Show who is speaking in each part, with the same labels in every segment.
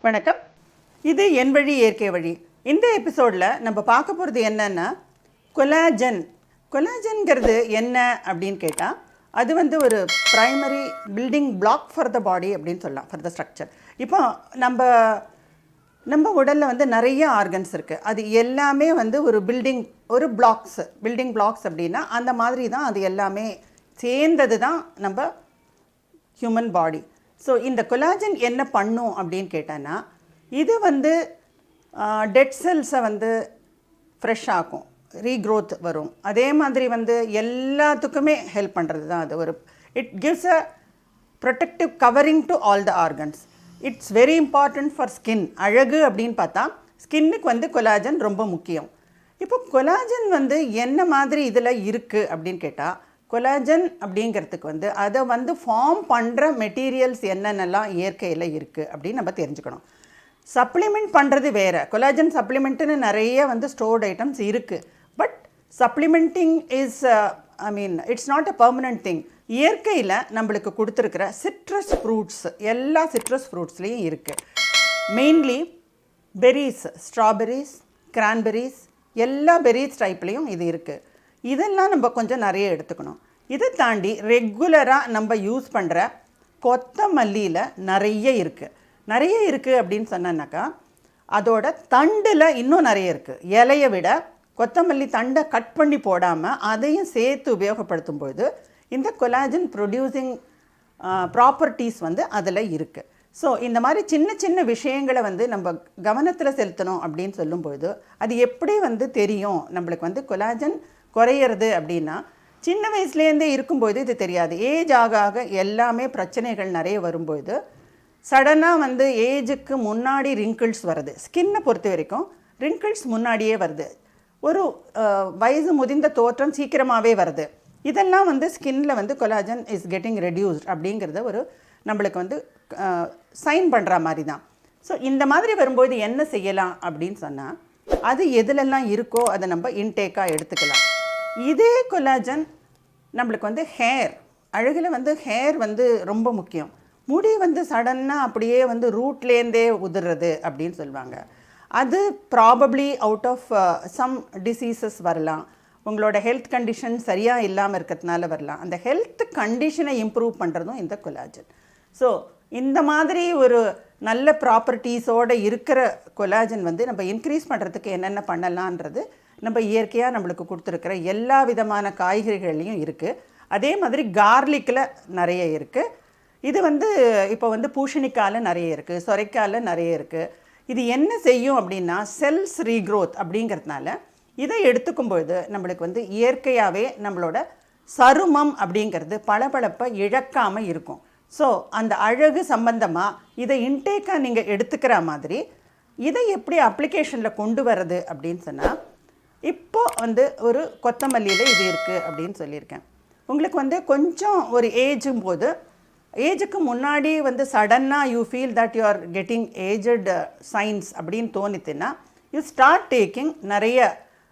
Speaker 1: வணக்கம். இது என் வழி இயற்கை வழி. இந்த எபிசோடில் நம்ம பார்க்க போகிறது என்னன்னா கொலாஜன். கொலாஜன்கிறது என்ன அப்படின்னு கேட்டால் அது ஒரு primary building block for the body அப்படின்னு சொல்லலாம், ஃபார் த ஸ்ட்ரக்சர். இப்போ நம்ம உடலில் நிறைய ஆர்கன்ஸ் இருக்குது. அது எல்லாமே ஒரு பில்டிங் பிளாக்ஸ் அப்படின்னா அந்த மாதிரி தான் அது எல்லாமே சேர்ந்தது தான் நம்ம ஹியூமன் பாடி. ஸோ இந்த கொலாஜன் என்ன பண்ணும் அப்படின்னு கேட்டான்னா இது டெட் செல்ஸை ஃப்ரெஷ் ஆக்கும், ரீக்ரோத் வரும். அதே மாதிரி எல்லாத்துக்குமே ஹெல்ப் பண்ணுறது தான் அது. It gives a protective covering to all the organs. It's very important for skin. அழகு அப்படின்னு பார்த்தா ஸ்கின்னுக்கு கொலாஜன் ரொம்ப முக்கியம். இப்போ கொலாஜன் என்ன மாதிரி இதில் இருக்குது அப்படின்னு கேட்டால் கொலாஜன் அப்படிங்கிறதுக்கு அதை ஃபார்ம் பண்ணுற மெட்டீரியல்ஸ் என்னென்னலாம் இயற்கையில் இருக்குது அப்படின்னு நம்ம தெரிஞ்சுக்கணும். சப்ளிமெண்ட் பண்ணுறது வேறு. கொலாஜன் சப்ளிமெண்ட்டுன்னு நிறைய ஸ்டோர்ட் ஐட்டம்ஸ் இருக்குது. But supplementing is it's not a permanent thing. இயற்கையில் நம்மளுக்கு கொடுத்துருக்கிற சிட்ரஸ் ஃப்ரூட்ஸ், எல்லா சிட்ரஸ் ஃப்ரூட்ஸ்லேயும் இருக்குது. மெயின்லி பெரிஸ், ஸ்ட்ராபெரிஸ், கிரான்பெரிஸ், எல்லா பெரிஸ் டைப்லேயும் இது இருக்குது. இதெல்லாம் நம்ம கொஞ்சம் நிறைய எடுத்துக்கணும். இதை தாண்டி ரெகுலராக நம்ம யூஸ் பண்ணுற கொத்தமல்லியில் நிறைய இருக்குது அப்படின்னு சொன்னாக்கா அதோட தண்டில் இன்னும் நிறைய இருக்குது. இலையை விட கொத்தமல்லி தண்டை கட் பண்ணி போடாமல் அதையும் சேர்த்து உபயோகப்படுத்தும்போது இந்த கொலாஜன் ப்ரொடியூசிங் ப்ராப்பர்ட்டிஸ் அதில் இருக்குது. ஸோ இந்த மாதிரி சின்ன சின்ன விஷயங்களை நம்ம கவனத்தில் செலுத்தணும் அப்படின்னு சொல்லும்போது அது எப்படி தெரியும் நம்மளுக்கு கொலாஜன் குறையிறது அப்படின்னா சின்ன வயசுலேருந்தே இருக்கும்போது இது தெரியாது. ஏஜ் ஆக ஆக எல்லாமே பிரச்சனைகள் நிறைய வரும்போது சடனாக ஏஜுக்கு முன்னாடி ரிங்கிள்ஸ் வருது. ஸ்கின்னை பொறுத்த வரைக்கும் ரிங்கிள்ஸ் முன்னாடியே வருது. ஒரு வயசு முதிர்ந்த தோற்றம் சீக்கிரமாகவே வருது. இதெல்லாம் ஸ்கின்னில் கொலாஜன் இஸ் கெட்டிங் ரெடியூஸ்ட் அப்படிங்கிறத நம்மளுக்கு சைன் பண்ணுற மாதிரி தான். ஸோ இந்த மாதிரி வரும்போது என்ன செய்யலாம் அப்படின்னு சொன்னால் அது எதுலெல்லாம் இருக்கோ அதை நம்ம இன்டேக்காக எடுத்துக்கலாம். இதே கொலாஜன் நம்மளுக்கு ஹேர், அழகில் ஹேர் ரொம்ப முக்கியம். முடி சடன்னாக அப்படியே ரூட்லேருந்தே உதிர்றது அப்படின்னு சொல்லுவாங்க. அது probably out of some diseases வரலாம். உங்களோட ஹெல்த் கண்டிஷன் சரியாக இல்லாமல் இருக்கிறதுனால வரலாம். அந்த ஹெல்த் கண்டிஷனை இம்ப்ரூவ் பண்ணுறதும் இந்த கொலாஜன். ஸோ இந்த மாதிரி ஒரு நல்ல ப்ராப்பர்ட்டிஸோடு இருக்கிற கொலாஜன் நம்ம இன்க்ரீஸ் பண்ணுறதுக்கு என்னென்ன பண்ணலான்றது நம்ம இயற்கையாக நம்மளுக்கு கொடுத்துருக்கிற எல்லா விதமான காய்கறிகள்லையும் இருக்குது. அதே மாதிரி கார்லிக்கில் நிறைய இருக்குது. இது இப்போ பூசணிக்காயில் நிறைய இருக்குது, சொரைக்காயில் நிறைய இருக்குது. இது என்ன செய்யும் அப்படின்னா செல்ஸ் ரீக்ரோத் அப்படிங்கிறதுனால இதை எடுத்துக்கும்பொழுது நம்மளுக்கு இயற்கையாகவே நம்மளோட சருமம் அப்படிங்கிறது பளபளப்பை இழக்காமல் இருக்கும். ஸோ அந்த அழகு சம்பந்தமாக இதை இன்டேக்காக நீங்கள் எடுத்துக்கிற மாதிரி இதை எப்படி அப்ளிகேஷனில் கொண்டு வர்றது அப்படின்னு சொன்னால் இப்போது ஒரு கொத்தமல்லியில் இது இருக்குது அப்படின்னு சொல்லியிருக்கேன். உங்களுக்கு கொஞ்சம் ஒரு ஏஜும் போது ஏஜுக்கு முன்னாடி சடன்னாக you feel that you are getting aged signs அப்படின்னு தோணித்துன்னா யூ ஸ்டார்ட் டேக்கிங் நிறைய,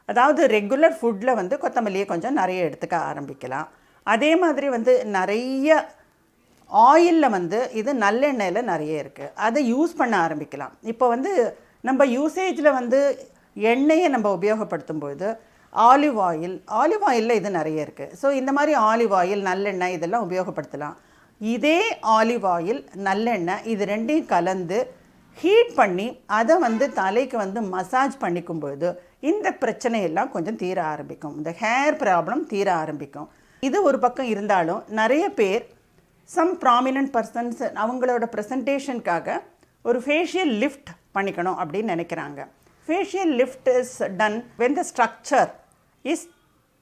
Speaker 1: அதாவது ரெகுலர் ஃபுட்டில் கொத்தமல்லியை கொஞ்சம் நிறைய எடுத்துக்க ஆரம்பிக்கலாம். அதே மாதிரி நிறைய ஆயிலில் இது நல்லெண்ணெயில் நிறைய இருக்குது, அதை யூஸ் பண்ண ஆரம்பிக்கலாம். இப்போ நம்ம யூசேஜில் எண்ணெயை நம்ம உபயோகப்படுத்தும்போது ஆலிவ் ஆயிலில் இது நிறைய இருக்குது. ஸோ இந்த மாதிரி ஆலிவ் ஆயில், நல்லெண்ணெய் இதெல்லாம் உபயோகப்படுத்தலாம். இதே ஆலிவ் ஆயில், நல்லெண்ணெய் இது ரெண்டையும் கலந்து ஹீட் பண்ணி அதை தலைக்கு மசாஜ் பண்ணிக்கும்போது இந்த பிரச்சனையெல்லாம் கொஞ்சம் தீர ஆரம்பிக்கும். இந்த ஹேர் ப்ராப்ளம் தீர ஆரம்பிக்கும். இது ஒரு பக்கம் இருந்தாலும் நிறைய பேர் சம் ப்ராமினன்ட் பர்சன்ஸ் அவங்களோட ப்ரெசன்டேஷனுக்காக ஒரு ஃபேஷியல் லிஃப்ட் பண்ணிக்கணும் அப்படின்னு நினைக்கிறாங்க. Facial lift is done when the structure is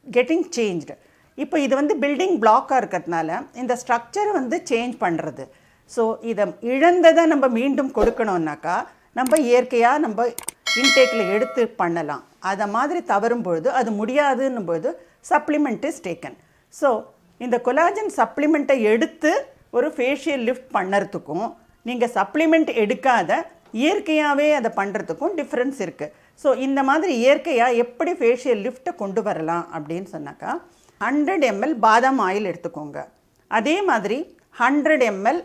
Speaker 1: getting changed. இப்போ இது பில்டிங் பிளாக்காக இருக்கிறதுனால இந்த ஸ்ட்ரக்சரை சேஞ்ச் பண்ணுறது. ஸோ இதை இழந்ததை நம்ம மீண்டும் கொடுக்கணுன்னாக்கா நம்ம இயற்கையாக நம்ம இன்டேக்கில் எடுத்து பண்ணலாம். அதை மாதிரி தவறும் பொழுது அது முடியாதுன்னும் பொழுது சப்ளிமெண்ட் இஸ் டேக்கன். ஸோ இந்த கொலாஜன் சப்ளிமெண்ட்டை எடுத்து ஒரு ஃபேஷியல் லிஃப்ட் பண்ணுறதுக்கும் நீங்கள் சப்ளிமெண்ட் எடுக்காத இயற்கையாகவே அதை பண்ணுறதுக்கும் டிஃப்ரென்ஸ் இருக்குது. ஸோ இந்த மாதிரி இயற்கையாக எப்படி ஃபேஷியல் லிஃப்ட்டை கொண்டு வரலாம் அப்படின்னு சொன்னாக்கா 100 ml பாதாம் ஆயில் எடுத்துக்கோங்க. அதே மாதிரி 100 ml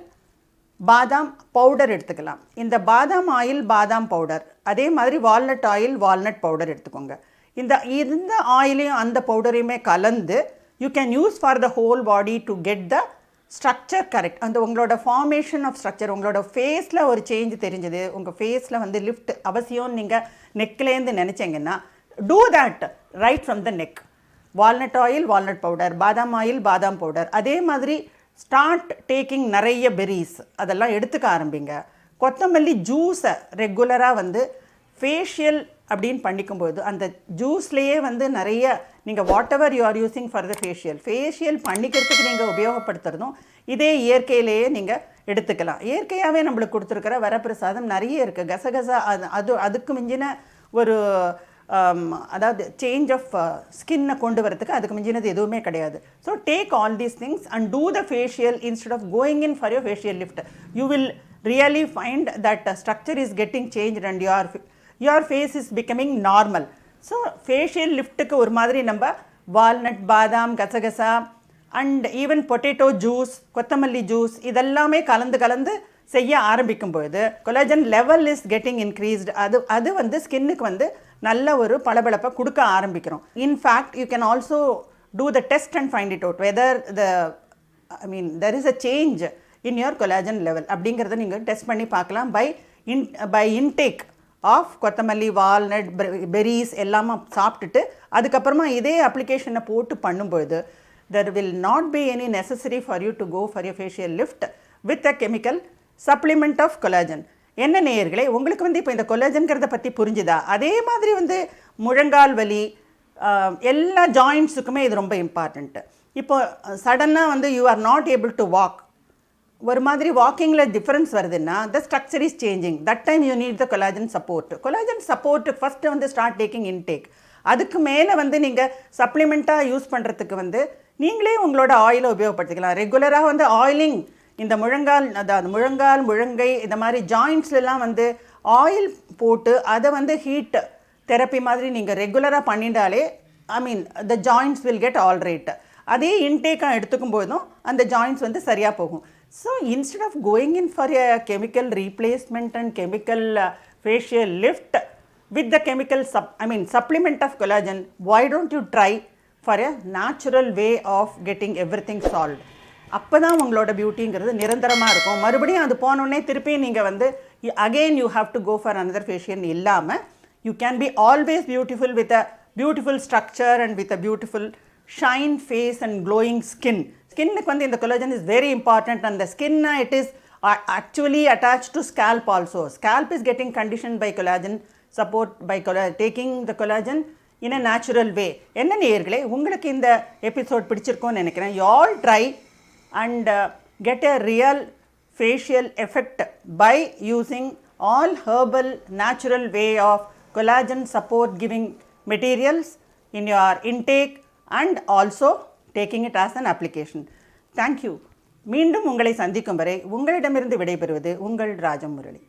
Speaker 1: பாதாம் பவுடர் எடுத்துக்கலாம். இந்த பாதாம் ஆயில் பாதாம் பவுடர், அதே மாதிரி வால்நட் ஆயில் வால்நட் பவுடர் எடுத்துக்கோங்க. இந்த ஆயிலையும் அந்த பவுடரையுமே கலந்து you can use for the whole body to get the structure correct. அந்த உங்களோட ஃபார்மேஷன் ஆஃப் ஸ்ட்ரக்சர், உங்களோட ஃபேஸில் ஒரு சேஞ்ச் தெரிஞ்சது, உங்கள் ஃபேஸில் வந்து லிஃப்ட் அவசியம்னு நீங்கள் நெக்லேருந்து நினச்சிங்கன்னா do that right from the neck. Walnut oil walnut powder, பாதாம் ஆயில் பாதாம் பவுடர், அதே மாதிரி ஸ்டார்ட் டேக்கிங் நிறைய பெரிஸ், அதெல்லாம் எடுத்துக்க ஆரம்பிங்க. கொத்தமல்லி ஜூஸை ரெகுலராக வந்து ஃபேஷியல் அப்படின்னு பண்ணிக்கும்போது அந்த ஜூஸ்லேயே வந்து நிறைய நீங்கள் what ever you are using for the facial பண்ணிக்கிறதுக்கு நீங்கள் உபயோகப்படுத்துறதும் இதே இயற்கையிலேயே நீங்கள் எடுத்துக்கலாம். இயற்கையாகவே நம்மளுக்கு கொடுத்துருக்கிற வரப்பிரசாதம் நிறைய இருக்குது. கசகசா அதுக்கு மிஞ்சின ஒரு அதாவது சேஞ்ச் ஆஃப் ஸ்கின்னை கொண்டு வரதுக்கு அதுக்கு மிஞ்சினது எதுவுமே கிடையாது. So take all these things and do the facial instead of going in for your facial lift. You will really find that structure is getting change and your face is becoming normal. So facial liftக்கு ஒரு மாதிரி நம்ம walnut, பாதாம், கசகசா and even potato juice, கொத்தமல்லி juice இதெல்லாமே கலந்து செய்ய ஆரம்பிக்கும் பொழுது collagen level is getting increased. அது வந்து ஸ்கின்னுக்கு வந்து நல்ல ஒரு பளபளப்பை கொடுக்க ஆரம்பிக்கிறோம். In fact you can also do the test and find it out whether there is a change in your collagen level அப்படிங்கிறத நீங்கள் டெஸ்ட் பண்ணி பார்க்கலாம் by intake ஆஃப் கொத்தமல்லி, வால்நட், பெரிஸ் எல்லாமே சாப்பிட்டுட்டு அதுக்கப்புறமா இதே அப்ளிகேஷனை போட்டு பண்ணும்பொழுது there will not be any necessary for you to go for your facial lift with a chemical supplement of collagen. என்ன நேயர்களே, உங்களுக்கு வந்து இப்போ இந்த கொலாஜன்கிறத பற்றி புரிஞ்சுதா? அதே மாதிரி வந்து முழங்கால் வலி எல்லா ஜாயிண்ட்ஸுக்குமே இது ரொம்ப இம்பார்ட்டண்ட்டு. இப்போ சடனாக வந்து you are not able to walk, ஒரு மாதிரி வாக்கிங்கில் டிஃப்ரென்ஸ் வருதுன்னா the structure is changing. That time you need the collagen support first வந்து ஸ்டார்ட் டேக்கிங் இன்டேக். அதுக்கு மேலே வந்து நீங்கள் சப்ளிமெண்ட்டாக யூஸ் பண்ணுறதுக்கு வந்து நீங்களே உங்களோட ஆயிலை உபயோகப்படுத்திக்கலாம். ரெகுலராக வந்து ஆயிலிங் இந்த முழங்கால், முழங்கை இந்த மாதிரி ஜாயிண்ட்ஸ்லாம் வந்து ஆயில் போட்டு அதை வந்து ஹீட் தெரப்பி மாதிரி நீங்கள் ரெகுலராக பண்ணிட்டாலே the joints will get all right. அதே இன்டேக்காக எடுத்துக்கும் போதும் அந்த ஜாயிண்ட்ஸ் வந்து சரியாக போகும். So instead of going in for a chemical replacement and chemical facial lift with the chemical supplement of collagen, why don't you try for a natural way of getting everything solved? அப்போ தான் உங்களோட பியூட்டிங்கிறது நிரந்தரமாக இருக்கும். மறுபடியும் அது போனோடனே திருப்பி நீங்கள் வந்து again you have to go for another facial இல்லாமல் you can be always beautiful with a beautiful structure and with a beautiful shine face and glowing skin. ஸ்கின்னுக்கு வந்து இந்த கொலாஜன் இஸ் வெரி இம்பார்ட்டன்ட். அந்த skin it is actually attached to scalp also. Scalp is getting conditioned by collagen support by taking the collagen in a natural way. என்ன நேயர்களே, உங்களுக்கு இந்த episode பிடிச்சிருக்கும்னு நினைக்கிறேன். you all try and get a real facial effect by using all herbal natural way of collagen support giving materials in your intake and also taking it as an application. Thank you. மீண்டும் உங்களை சந்திக்கும் வரை உங்களிடமிருந்து விடைபெறுவது உங்கள் ராஜமுரளி.